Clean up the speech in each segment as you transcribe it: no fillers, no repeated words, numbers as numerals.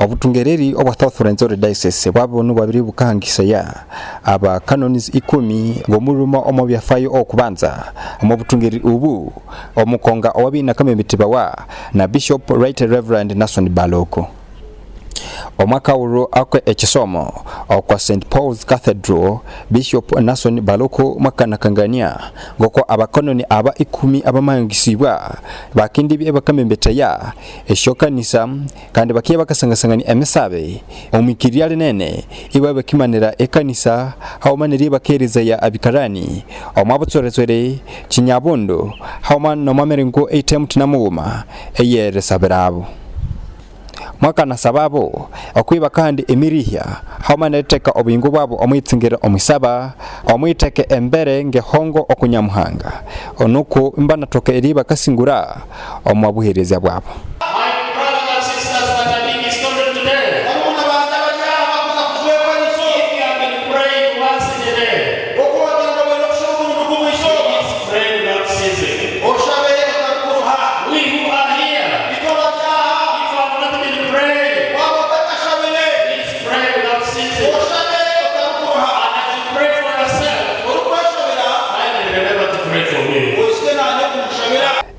obutungereri obwa South Rwenzori Diocese bwabonu babiri bukahangisaya aba Canons 10 ngomuruma omo byafayo okubanza omo butungereri ubu omukonga owabina kamemitiba wa na Bishop Right Reverend Nason Baluku. Omwaka uro akwe ekisomo okwa St Paul's Cathedral Bishop Nason Baluku makanakangania ngoko abakanoni aba 10 abamangisibwa bakindi bakamembetaya eshokanisa kandi bakiye bakasangasangani emesabe omikiriale nene iba bakimanira ekanisa haumaniri bakereza ya abikarani omwabutsorezore kinyabondo hauma no mamerengo 8 tinamuma eyere sabirabo mwaka na sababu okwiba kandi emirihya haumaneteka obuyingo bwabo omwitsingire omwisaba omwiteke embere ngehongo okunyamuhanga onuko imbana toke eriba kasingura omwabuhereza bwabo.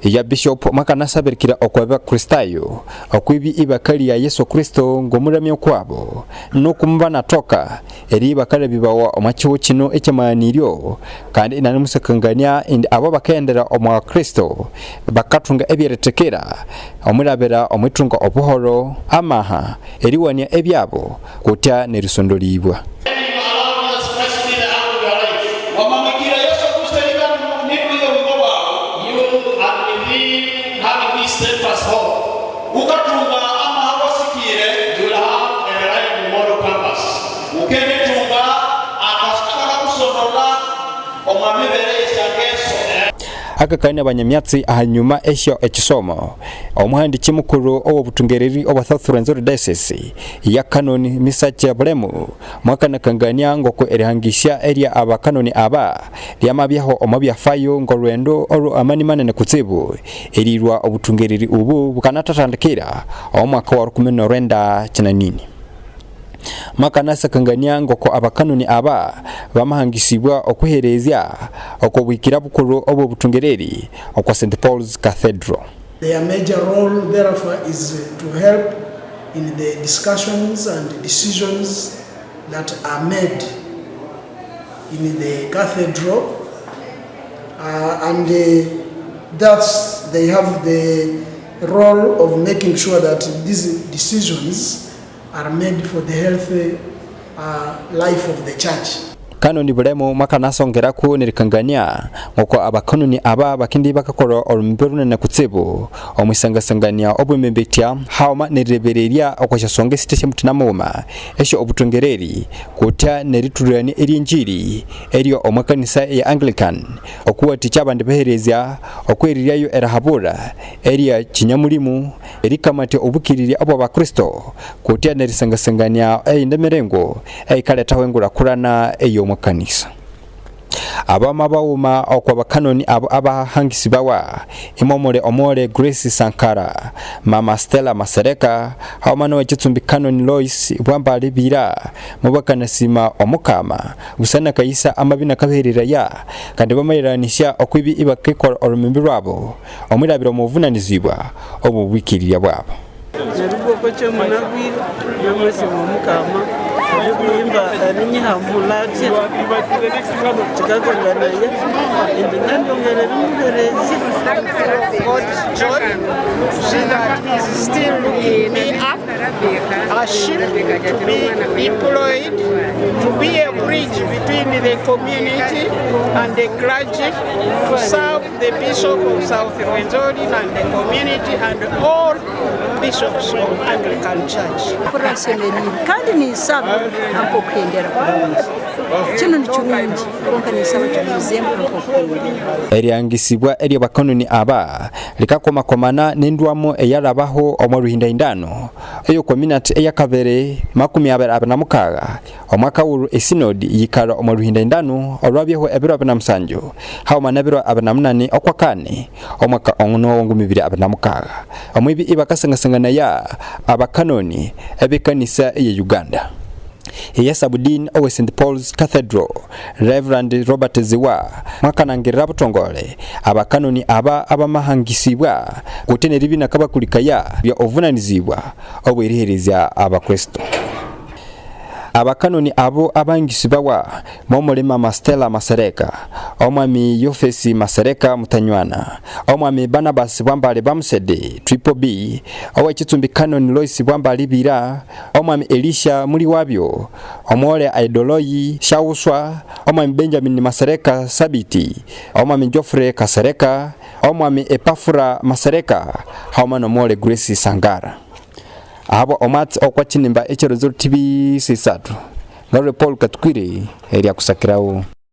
Ya Bishop makanasa berkira okwaba Kristayo okwibi ibakali ya Yesu Kristo ngomuramyo kwabo no kumbana toka eri bakale bibawa omachiwo kino ekyamaniryo kandi inanumusakangania indi abo bakendera omwa Kristo bakatunga ebyeretekera omulabera omwitunga obuhoro amaha eriwania ebyabo kutya nerisondolibwa. Steadfast hope. Ukatunga ama hawasikire, you will have a right moral compass. Ukenetunga akashaka kusonola omwamibere esangeso. Akakane abanyamyatsi ahanyuma esho ekisomo omuhandi kimukuru obutungereri obwa South Rwenzori Diocese ya Canon Misachi Bulemu mwakanakangania ngoko erihangisha area aba kanoni aba lyamabyaho omabyafayo ngorwendo oru amani manene kutsibu erirwa obutungereri ubu bukanatatandikira omwaka wa 1990 makanasa kangania ngoko abakanoni aba bamahangisibwa okuherezya okubwikira bukuru obo butungereri okwa St Paul's Cathedral. Their major role therefore is to help in the discussions and decisions that are made in the cathedral and thus they have the role of making sure that these decisions are made for the healthy life of the church. Canon Bulemu makanasongera ku nerikangania ngoko abakanoni aba bakindi bakakoro olumberuna na kutsibu omwisangasangania obwemembetya hauma nerebereria okwashasonge siteshe mutinamuma esho obutungereri kutya neriturani erinjiri eriyo omwakanisa ya Anglican okuwati cyabandi beherezya okweririayo erahabura eriya kinyamulimu erikamate obukiriri abo bakristo kutya nerisangasangania eyindemerengo eyikaletaho engura kurana eyo kanisa abama bauma okwa bakanoni abahangisibawa imomole omole Grace Sankara Mama Stella Masereka haumano wachitsumbi Canon Lois bwambali bira mubakanasima omukama busana kayisa amabina kaberera ya kandi bamayiranisha okwibi ibakekora olumimbirwabo omwirabira muvunanizibwa obubwikirira bwabo Narugo kocho munabwira namwese omukama Nimba ninyihamulati chikakonganaya indinandongere rimuberezi God John see that is still looking me up a ship to be deployed to be a bridge between the community and the clergy to serve the Bishop of South Rwenzori and the community and all bishops of Anglican Church. Kandi ni saba ampo kwendera kurungi kino ni cyumingi konka ni saba cyumizembo ampo kwendera eriangisibwa eri abakanoni aba likakoma komana nindwamo eyarabaho omwaruhinda indano eyo community eyakabere 26 omwaka wuru esinodi yikara omwaruhinda indano olwabyeho ebiro 27 hauma nabiro 28 okwakane omwaka ono 2026 omwibi ibakasanga kuhangana ya abakanoni ebekanisa ya Uganda. Sabudin owe St. Paul's Cathedral Reverend Robert Ziwa mwakanangirira butongole abakanoni abamahangisibwa kutenera ibina kabakulikaya bya ovunanizibwa obwerihereza abakristo. Abakanoni abo abangisibwa momolema Mastela Masereka, omwami Yofesi Masereka Mutanywana, omwami Barnabas Bwambale Bamusede Triple B, owe Chitumbi Canon Lois Bwambale Bira, omwami Elisha Muliwabyo, omwole Aidoloyi Shawuswa, omwami Benjamin Masereka Sabiti, omwami Geoffrey Kasereka, omwami Epafura Masereka, haumano mwole Grace Sangara. Abo omat okwakinimba ekyero TV sisatu. Ngare Paul Katukiri eria kusakirawo.